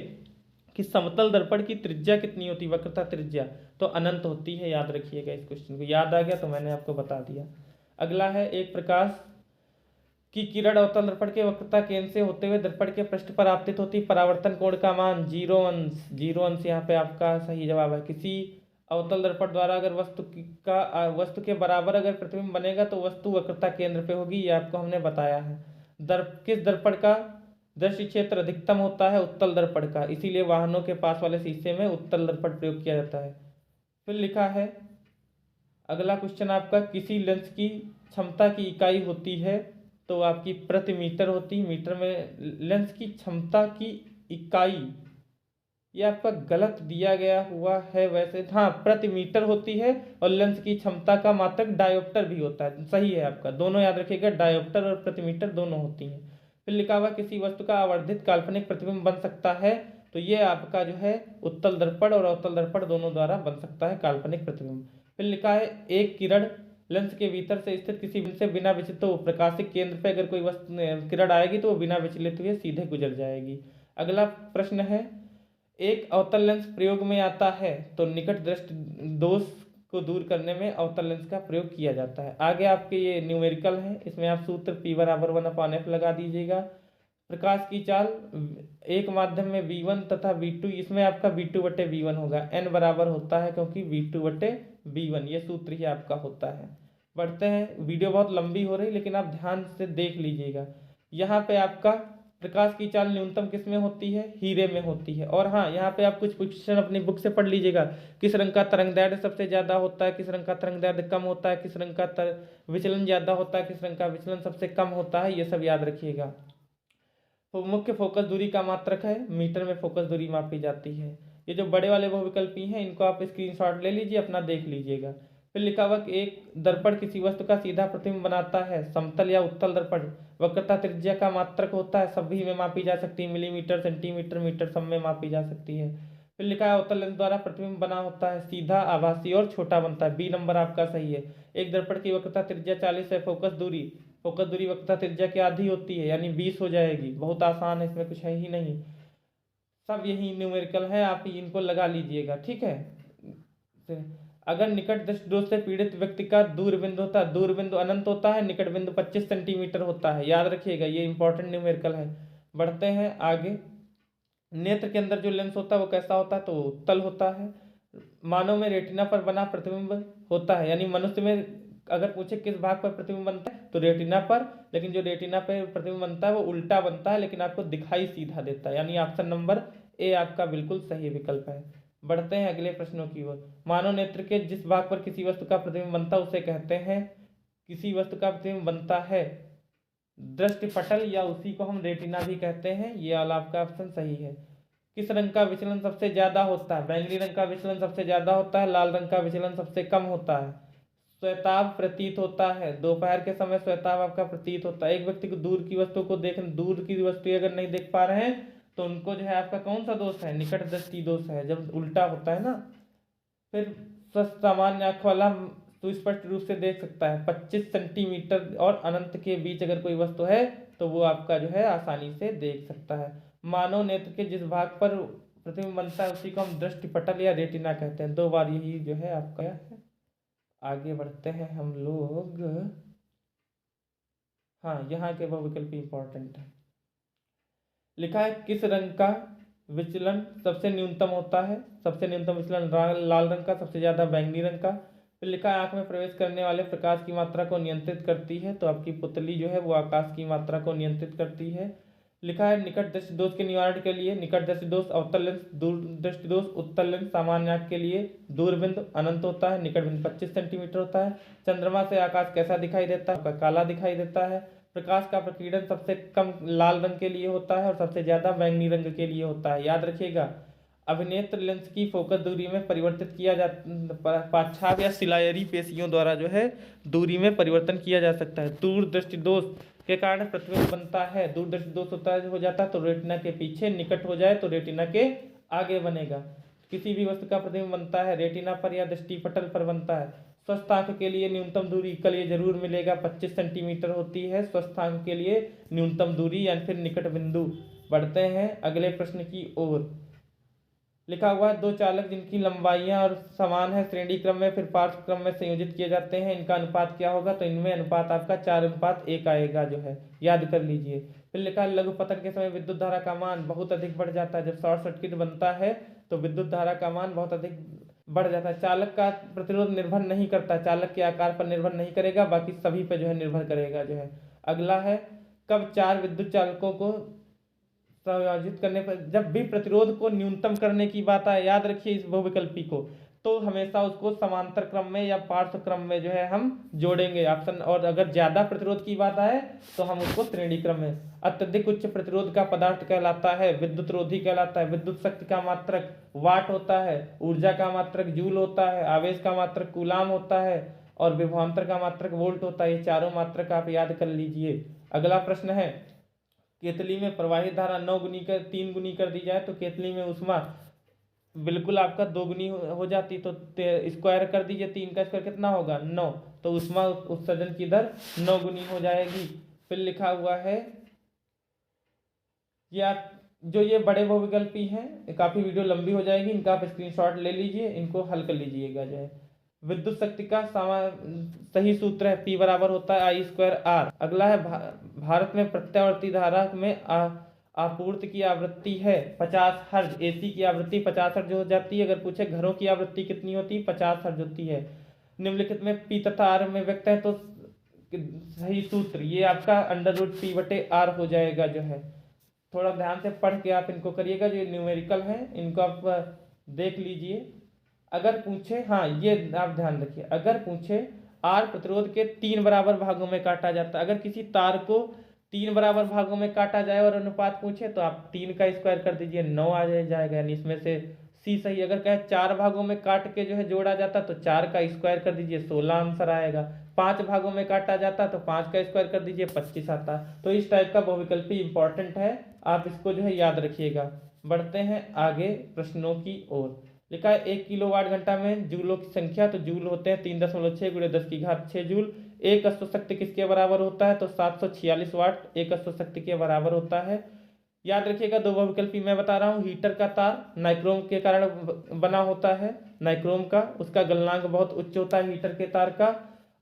A: कि समतल दर्पण की त्रिज्या कितनी होती है, वक्रता त्रिज्या, तो अनंत होती है, याद रखिएगा इस क्वेश्चन को। याद आ गया तो मैंने आपको बता दिया। अगला है एक प्रकाश की किरण अवतल दर्पण के वक्रता केंद्र से होते हुए दर्पण के पृष्ठ पर आपतित होती, परावर्तन कोण का मान 0 अंश, 0 अंश यहाँ पे आपका सही जवाब है। किसी अवतल दर्पण द्वारा अगर वस्तु के बराबर अगर प्रतिबिंब बनेगा, तो वस्तु वक्रता केंद्र पे होगी, ये आपको हमने बताया है। किस दर्पण का दृष्टि क्षेत्र अधिकतम होता है, उत्तल दर्पण का, इसीलिए वाहनों के पास वाले शीशे में उत्तल दर्पण प्रयोग किया जाता है। फिर लिखा है अगला क्वेश्चन आपका, किसी लेंस की क्षमता की इकाई होती है, तो आपकी प्रति मीटर होती, मीटर में लेंस की क्षमता की इकाई ये आपका गलत दिया गया हुआ है वैसे। हाँ, प्रति मीटर होती है और लेंस की क्षमता का मात्रक डायोप्टर भी होता है। सही है आपका, दोनों याद रखिएगा, डायोप्टर और प्रति मीटर दोनों होती हैं। फिर लिखा हुआ किसी वस्तु का आवर्धित काल्पनिक प्रतिबिंब बन सकता है, तो ये आपका जो है उत्तल दर्पण और अवतल दर्पण दोनों द्वारा बन सकता है काल्पनिक प्रतिबिंब। फिर लिखा है एक किरण लेंस के भीतर से स्थित किसी बिंदु से बिना विचलित, तो प्रकाशिक केंद्र पे अगर कोई वस्तु किरण आएगी तो वो बिना विचलित हुए सीधे गुजर जाएगी। अगला प्रश्न है, एक अवतल लेंस प्रयोग में आता है तो निकट दृष्टि दोष को दूर करने में अवतल लेंस का प्रयोग किया जाता है। आगे आपके ये न्यूमेरिकल है, इसमें आप सूत्र P=1/f लगा दीजिएगा। प्रकाश की चाल एक माध्यम में V1 तथा V2, इसमें आपका V2/V1 होगा, n बराबर होता है क्योंकि V2/V1, ये सूत्र ही आपका होता है। बढ़ते हैं, वीडियो बहुत लंबी हो रही लेकिन आप ध्यान से देख लीजिएगा। यहाँ पे आपका प्रकाश की चाल न्यूनतम किस में होती है? हीरे में होती है। और हाँ, यहाँ पे आप कुछ क्वेश्चन अपनी बुक से पढ़ लीजिएगा, किस रंग का तरंगदैर्ध्य सबसे ज्यादा होता है, किस रंग का तरंगदैर्ध्य कम होता है, किस रंग का विचलन ज्यादा होता है, किस रंग का विचलन सबसे कम होता है, ये सब याद रखिएगा। तो मुख्य फोकस दूरी का मात्रक है, मीटर में फोकस दूरी मापी जाती है। ये जो बड़े वाले बहुविकल्पी हैं इनको आप स्क्रीनशॉट ले लीजिए, अपना देख लीजिएगा। फिर लिखा हुआ कि एक दर्पण किसी वस्तु का सीधा प्रतिबिंब बनाता है, समतल या उत्तल दर्पण वक्रता त्रिज्या का मात्रक होता है, सभी में मापी जा सकती है, मिलीमीटर, सेंटीमीटर, मीटर सब में मापी जा सकती है। फिर लिखा है अवतल लेंस द्वारा प्रतिबिंब बना होता है, सीधा, आभासी और छोटा बनता है। बी नंबर आपका सही है। एक दर्पण की वक्रता त्रिज्या 40 है, फोकस दूरी वक्रता त्रिज्या की आधी होती है यानी 20 हो जाएगी। बहुत आसान है, इसमें कुछ है ही नहीं, सब यही न्यूमेरिकल है, आप इनको लगा लीजिएगा, ठीक है। अगर निकट दृष्टि दोष से पीड़ित व्यक्ति का दूर बिंदु होता है, दूर बिंदु अनंत होता है, निकट बिंदु 25 सेंटीमीटर होता है, याद रखिएगा, ये इंपॉर्टेंट न्यूमेरिकल है। बढ़ते हैं आगे। नेत्र के अंदर जो लेंस होता है वो कैसा होता है? तो उत्तल होता है। मानव में रेटिना पर बना प्रतिबिंब होता है, यानी मनुष्य में अगर पूछे किस भाग पर प्रतिबिंब बनता है तो रेटिना पर, लेकिन जो रेटिना पर प्रतिबिंब बनता है वो उल्टा बनता है, लेकिन आपको दिखाई सीधा देता है, यानी ऑप्शन नंबर ए आपका बिल्कुल सही विकल्प है। बढ़ते हैं अगले प्रश्नों की ओर। मानव नेत्र के जिस भाग पर किसी वस्तु का प्रतिबिंब बनता है उसे कहते हैं, किसी वस्तु का प्रतिबिंब बनता है दृष्टिपटल, या उसी को हम रेटिना भी कहते हैं, ये वाला आपका ऑप्शन सही है। किस रंग का विचलन सबसे ज्यादा होता है? बैंगनी रंग का विचलन सबसे ज्यादा होता है, लाल रंग का विचलन सबसे कम होता है। श्वेताभ प्रतीत होता है, दोपहर के समय श्वेताभ आपका प्रतीत होता है। एक व्यक्ति को दूर की वस्तु को देख, दूर की वस्तु अगर नहीं देख पा रहे हैं तो उनको जो है आपका कौन सा दोष है? निकट दृष्टि दोष है, जब उल्टा होता है ना। फिर स्वस्थ सामान्य आंख वाला सुस्पष्ट रूप से देख सकता है। 25 सेंटीमीटर और अनंत के बीच अगर कोई वस्तु है तो वो आपका जो है आसानी से देख सकता है। मानव नेत्र के जिस भाग पर प्रतिबिंब बनता है उसी को हम दृष्टिपटल या रेटिना कहते हैं। 2 बार यही जो है आपका है। आगे बढ़ते हैं हम लोग। हाँ, यहाँ के वो विकल्प इंपॉर्टेंट है। लिखा है किस रंग का विचलन सबसे न्यूनतम होता है? सबसे न्यूनतम विचलन लाल रंग का, सबसे ज्यादा बैंगनी रंग का। फिर लिखा है आंख में प्रवेश करने वाले प्रकाश की मात्रा को नियंत्रित करती है, तो आपकी पुतली जो है वो आकाश की मात्रा को नियंत्रित करती है। लिखा है निकट दृष्टि दोष के निवारण के लिए, निकट दृष्टि दोष अवतल लेंस, दूर दृष्टि दोष उत्तल लेंस, सामान्य आंख के लिए दूर बिंदु अनंत होता है, निकट बिंदु 25 सेंटीमीटर होता है। चंद्रमा से आकाश कैसा दिखाई देता है? काला दिखाई देता है। प्रकाश का प्रकीर्णन सबसे कम लाल रंग के लिए होता है और सबसे ज्यादा बैंगनी रंग के लिए होता है, याद रखिएगा। अभिनेत्र लेंस की फोकस दूरी में परिवर्तित किया जाता, पाठ्यछाप या सिलायरी पेशियों द्वारा जो है दूरी में परिवर्तन किया जा सकता है। दूर दृष्टि दोष के कारण प्रतिबिंब बनता है, दूर दृष्टि दोष हो जाता है तो रेटिना के पीछे, निकट हो जाए तो रेटिना के आगे बनेगा। किसी भी वस्तु का प्रतिबिंब बनता है रेटिना पर या दृष्टिपटल पर बनता है। स्वस्थ आंख के लिए न्यूनतम दूरी कल ये जरूर मिलेगा, 25 सेंटीमीटर होती है स्वस्थ आंख के लिए न्यूनतम दूरी या फिर निकट बिंदु। बढ़ते हैं अगले प्रश्न की ओर। लिखा हुआ है 2 चालक जिनकी लंबाइयां और समान है श्रेणी क्रम में फिर पार्श्व क्रम में संयोजित किए जाते हैं, इनका अनुपात क्या होगा? तो इनमें अनुपात आपका 4:1 आएगा, जो है याद कर लीजिए। फिर लिखा है लघु पतन के समय विद्युत धारा का मान बहुत अधिक बढ़ जाता है, जब शॉर्ट सर्किट बनता है तो विद्युत धारा का मान बहुत अधिक बढ़ जाता है। चालक का प्रतिरोध निर्भर नहीं करता, चालक के आकार पर निर्भर नहीं करेगा, बाकी सभी पे जो है निर्भर करेगा, जो है। अगला है कब 4 विद्युत चालकों को संयोजित करने पर, जब भी प्रतिरोध को न्यूनतम करने की बात आए, याद रखिए इस बहुविकल्पी को, तो हमेशा उसको समांतर क्रम में या पार्श्व क्रम में जो है हम जोड़ेंगे ऑप्शन। और अगर ज्यादा प्रतिरोध की बात आए तो हम उसको श्रेणी क्रम में। अत्यधिक उच्च प्रतिरोध का पदार्थ कहलाता है विद्युत रोधी कहलाता है। विद्युत शक्ति का मात्रक वाट होता है, ऊर्जा का मात्रक जूल होता है, आवेश का मात्रक कूलाम होता है और विभवांतर का मात्रक वोल्ट होता है। ये चारों मात्रक आप याद कर लीजिए। अगला प्रश्न है, केतली में प्रवाहित धारा 9 गुनी कर 3 गुनी कर दी जाए तो केतली में ऊष्मा बिल्कुल आपका 2 गुनी हो जाती, तो स्क्वायर कर दीजिए, 3 का स्क्वायर कितना होगा 9, तो ऊष्मा उत्सर्जन की दर 9 गुनी हो जाएगी। फिर लिखा हुआ है ये आप जो ये बड़े बहुविकल्पी हैं, काफी वीडियो लंबी हो जाएगी, इनका आप स्क्रीनशॉट ले लीजिए, इनको हल कर लीजिएगा जो है। विद्युत शक्ति का सही सूत्र है P बराबर होता है I स्क्वायर R। अगला है भारत में प्रत्यावर्ती धारा में आपूर्ति की आवृत्ति है 50 हर्ज, AC की आवृत्ति 50 हर्ज हो जाती है। अगर पूछे घरों की आवृत्ति कितनी होती है, 50 हर्ज होती है। निम्नलिखित में P तथा R में व्यक्त है तो सही सूत्र ये आपका √P/R हो जाएगा जो है। थोड़ा ध्यान से पढ़ के आप इनको करिएगा, जो न्यूमेरिकल है इनको आप देख लीजिए। अगर पूछे, हाँ ये आप ध्यान रखिए, अगर पूछे आर प्रतिरोध के 3 बराबर भागों में काटा जाता है, अगर किसी तार को 3 बराबर भागों में काटा जाए और अनुपात पूछे तो आप 3 का स्क्वायर कर दीजिए, 9 आ जाएगा, यानी इसमें से सी सही। अगर कहे 4 भागों में काट के जो है जोड़ा जाता तो 4 का स्क्वायर कर दीजिए, 16 आंसर आएगा। 5 भागों में काटा जाता तो 5 का स्क्वायर कर दीजिए, 25 आता। तो इस टाइप का बहुविकल्पी इंपॉर्टेंट है, आप इसको जो है याद रखिएगा। बढ़ते हैं आगे प्रश्नों की ओर। लिखा है 1 किलोवाट घंटा में जूलों की संख्या, तो जूल होते हैं 3.6 × 10⁻6 जूल। एक अश्व शक्ति किसके बराबर होता है, तो 746 वाट एक अश्व शक्ति के बराबर होता है। याद रखिएगा दो बहुविकल्पी मैं बता रहा हूँ। हीटर का तार नाइक्रोम के कारण बना होता है, नाइक्रोम का, उसका गलनांक बहुत उच्च होता है हीटर के तार का।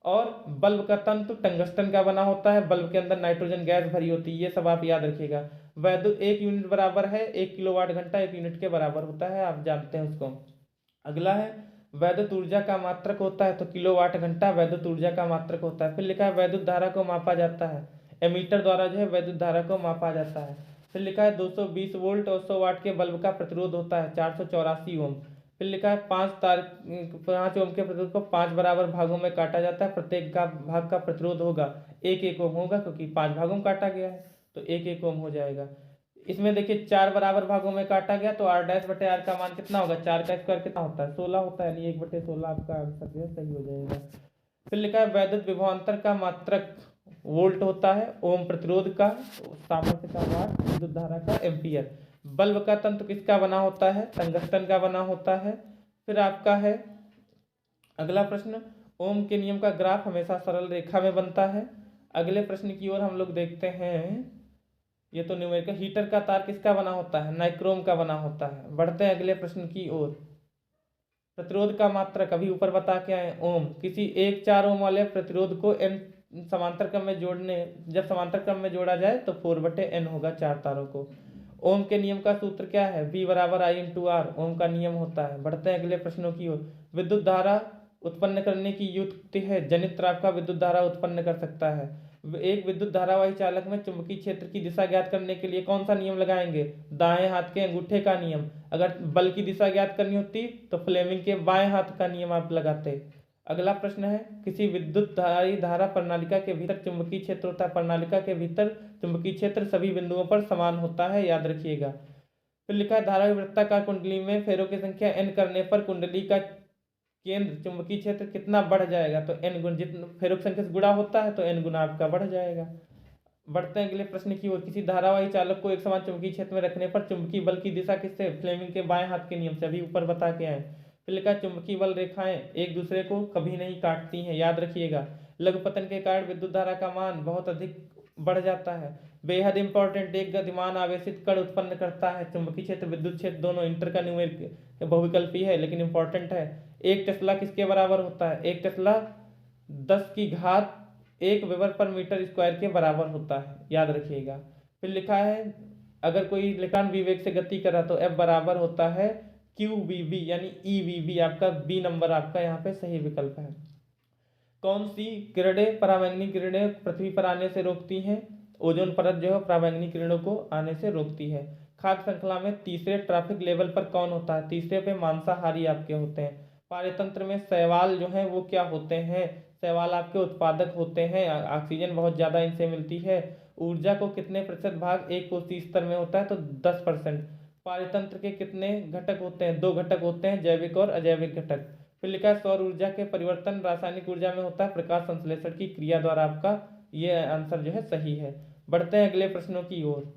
A: और बल्ब का तंतु टंगस्टन का बना होता है, बल्ब के अंदर नाइट्रोजन गैस भरी होती है, ये सब आप याद रखिएगा। वैद्युत 1 यूनिट बराबर है 1 किलोवाट घंटा, 1 यूनिट के बराबर होता है, आप जानते हैं उसको। अगला है वैद्युत ऊर्जा का मात्रक होता है, तो किलोवाट घंटा वैद्युत ऊर्जा का मात्रक होता है। फिर लिखा है वैद्युत धारा को मापा जाता है, एमीटर द्वारा जो है वैद्युत धारा को मापा जाता है। फिर लिखा है 220 वोल्ट और 100 वाट के बल्ब का प्रतिरोध होता है 484 ओम। फिर लिखा है 5 ओम के प्रतिरोध को 5 बराबर भागों में काटा जाता है, प्रत्येक का भाग का प्रतिरोध होगा 1 ओम होगा, क्योंकि 5 भागों में काटा गया है तो 1 ओम हो जाएगा। इसमें देखिए 4 बराबर भागों में काटा गया तो R'/R का मान कितना होगा, 4 का स्क्वायर कितना होता है 16 होता है, यानी 1/16 आपका आंसर जो है सही हो जाएगा। फिर लिखा है वैद्युत विभवांतर का मात्रक वोल्ट होता है, ओम प्रतिरोध का, सामर्थ्य का वाट, विद्युत धारा का एम्पियर। बल्ब का तंतु किसका बना होता है, टंगस्टन का बना होता है। फिर आपका है अगला प्रश्न, ओम के नियम का ग्राफ हमेशा सरल रेखा में बनता है। अगले प्रश्न की ओर हम लोग देखते हैं, ये तो न्यूमेरिकल। हीटर का तार किसका बना होता है, नाइक्रोम का बना होता है। बढ़ते हैं अगले प्रश्न की ओर। प्रतिरोध का मात्रक अभी ऊपर बता के आए ओम। किसी एक 4 ओम वाले प्रतिरोध को n समांतर क्रम में जब समांतर क्रम में जोड़ा जाए तो 4/n होगा 4 तारों को। ओम के नियम का सूत्र क्या है, V = I × R, ओम का नियम होता है। बढ़ते हैं अगले प्रश्नों की ओर। विद्युत धारा उत्पन्न करने की युक्ति है, जनित्र आपका विद्युत धारा उत्पन्न कर सकता है। एक विद्युत धारावाही चालक में चुंबकीय क्षेत्र की दिशा ज्ञात करने के लिए कौन सा नियम लगाएंगे, दाएं हाथ के अंगूठे का नियम। अगर बल की दिशा ज्ञात करनी होती तो फ्लेमिंग के बाएं हाथ का नियम आप लगाते। अगला प्रश्न है, किसी विद्युत धारा प्रणालिका के भीतर चुंबकीय क्षेत्र होता है, प्रणालिका के भीतर चुंबकीय क्षेत्र सभी बिंदुओं पर समान होता है, याद रखिएगा। फिर लिखा है धारावाही वृत्ताकार कुंडली में फेरों की संख्या n करने पर कुंडली का केंद्र चुंबकीय क्षेत्र कितना बढ़ जाएगा, तो n गुना, जितना फेरों की संख्या से गुणा होता है तो n गुना आपका बढ़ जाएगा। बढ़ते हैं अगले प्रश्न की ओर। किसी धारावाही चालक को एक समान चुंबकीय क्षेत्र में रखने पर चुंबकीय बल की दिशा किससे, फ्लेमिंग के बाएं हाथ के नियम से, अभी ऊपर बता के आए। फिर लिखा चुंबकीय बल रेखाएं एक दूसरे को कभी नहीं काटती हैं, याद रखिएगा। लघुपतन के कारण विद्युत धारा का मान बहुत अधिक बढ़ जाता है। बेहद इंपॉर्टेंट, एक गतिमान आवेशित कण उत्पन्न करता है। चुंबकीय क्षेत्र विद्युत क्षेत्र दोनों इंटर का न्यूमेरिक बहुविकल्पी है लेकिन इंपॉर्टेंट है। 1 टेस्ला किसके बराबर होता है, 1 टेस्ला 10⁻1 वेबर/मीटर² के बराबर होता है, याद रखिएगा। फिर लिखा है अगर कोई इलेक्ट्रॉन विवेक से गति कर रहा तो F बराबर होता है QVB, यानी EVB आपका बी नंबर आपका यहाँ पे सही विकल्प है। कौन सी किरणें पराबैंगनी किरणें पृथ्वी पर आने से रोकती हैं, ओजोन परत जो है पराबैंगनी किरणों को आने से रोकती है। खाद्य श्रृंखला में तीसरे ट्रैफिक लेवल पर कौन होता है, तीसरे पे मांसाहारी आपके होते हैं। पारतंत्र में शैवाल जो है वो क्या होते हैं, शैवाल आपके उत्पादक होते हैं, ऑक्सीजन बहुत ज़्यादा इनसे मिलती है। ऊर्जा को कितने प्रतिशत भाग एक कोशीय स्तर में होता है, तो 10%। पारतंत्र के कितने घटक होते हैं, 2 घटक होते हैं, जैविक और अजैविक घटक। फिर लिखा है सौर ऊर्जा के परिवर्तन रासायनिक ऊर्जा में होता है प्रकाश संश्लेषण की क्रिया द्वारा। आपका ये आंसर जो है सही है। बढ़ते हैं अगले प्रश्नों की ओर।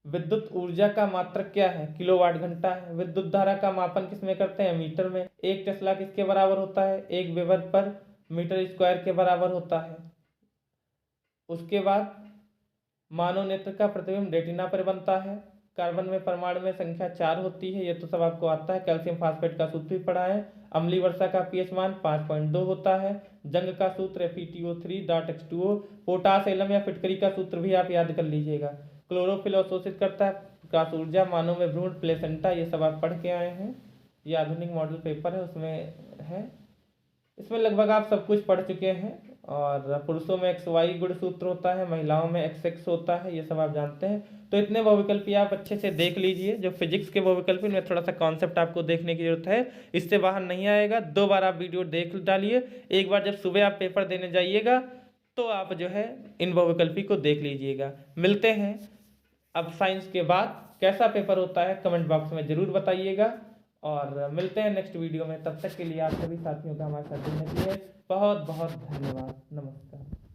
A: विद्युत ऊर्जा का मात्रक क्या है, किलोवाट घंटा है। विद्युत धारा का मापन किसमें करते हैं, मीटर में। 1 टेस्ला किसके बराबर होता है, 1 वेबर पर मीटर स्क्वायर के बराबर होता है। उसके बाद मानव नेत्र का प्रतिबिंब रेटिना पर बनता है। कार्बन में परमाणु में संख्या 4 होती है, ये तो सब आपको आता है। कैल्शियम फास्फेट का सूत्र भी पढ़ा है। अम्लीय वर्षा का पीएच मान 5.2 होता है। जंग का सूत्र FeTO3.H2O। पोटास एलम या फिटकरी का सूत्र भी आप याद कर लीजिएगा। क्लोरोफिल अवशोषित करता है प्रकाश ऊर्जा। मानव में भ्रूण, प्लेसेंटा, ये सब आप पढ़ के आए हैं। ये आधुनिक मॉडल पेपर है, उसमें है। इसमें लगभग आप सब कुछ पढ़ चुके हैं। और पुरुषों में XY गुणसूत्र होता है, महिलाओं में XX होता है, ये सब आप जानते हैं। तो इतने बहुविकल्पी आप अच्छे से देख लीजिए। जो फिजिक्स के बहुविकल्पी में थोड़ा सा कॉन्सेप्ट आपको देखने की जरूरत है, इससे बाहर नहीं आएगा। 2 बार आप वीडियो देख डालिए। एक बार जब सुबह आप पेपर देने जाइएगा तो आप जो है इन बहुविकल्पी को देख लीजिएगा। मिलते हैं अब साइंस के बाद। कैसा पेपर होता है कमेंट बॉक्स में जरूर बताइएगा। और मिलते हैं नेक्स्ट वीडियो में। तब तक के लिए आप सभी साथियों का हमारे साथ जुड़ने के लिए बहुत बहुत धन्यवाद। नमस्कार।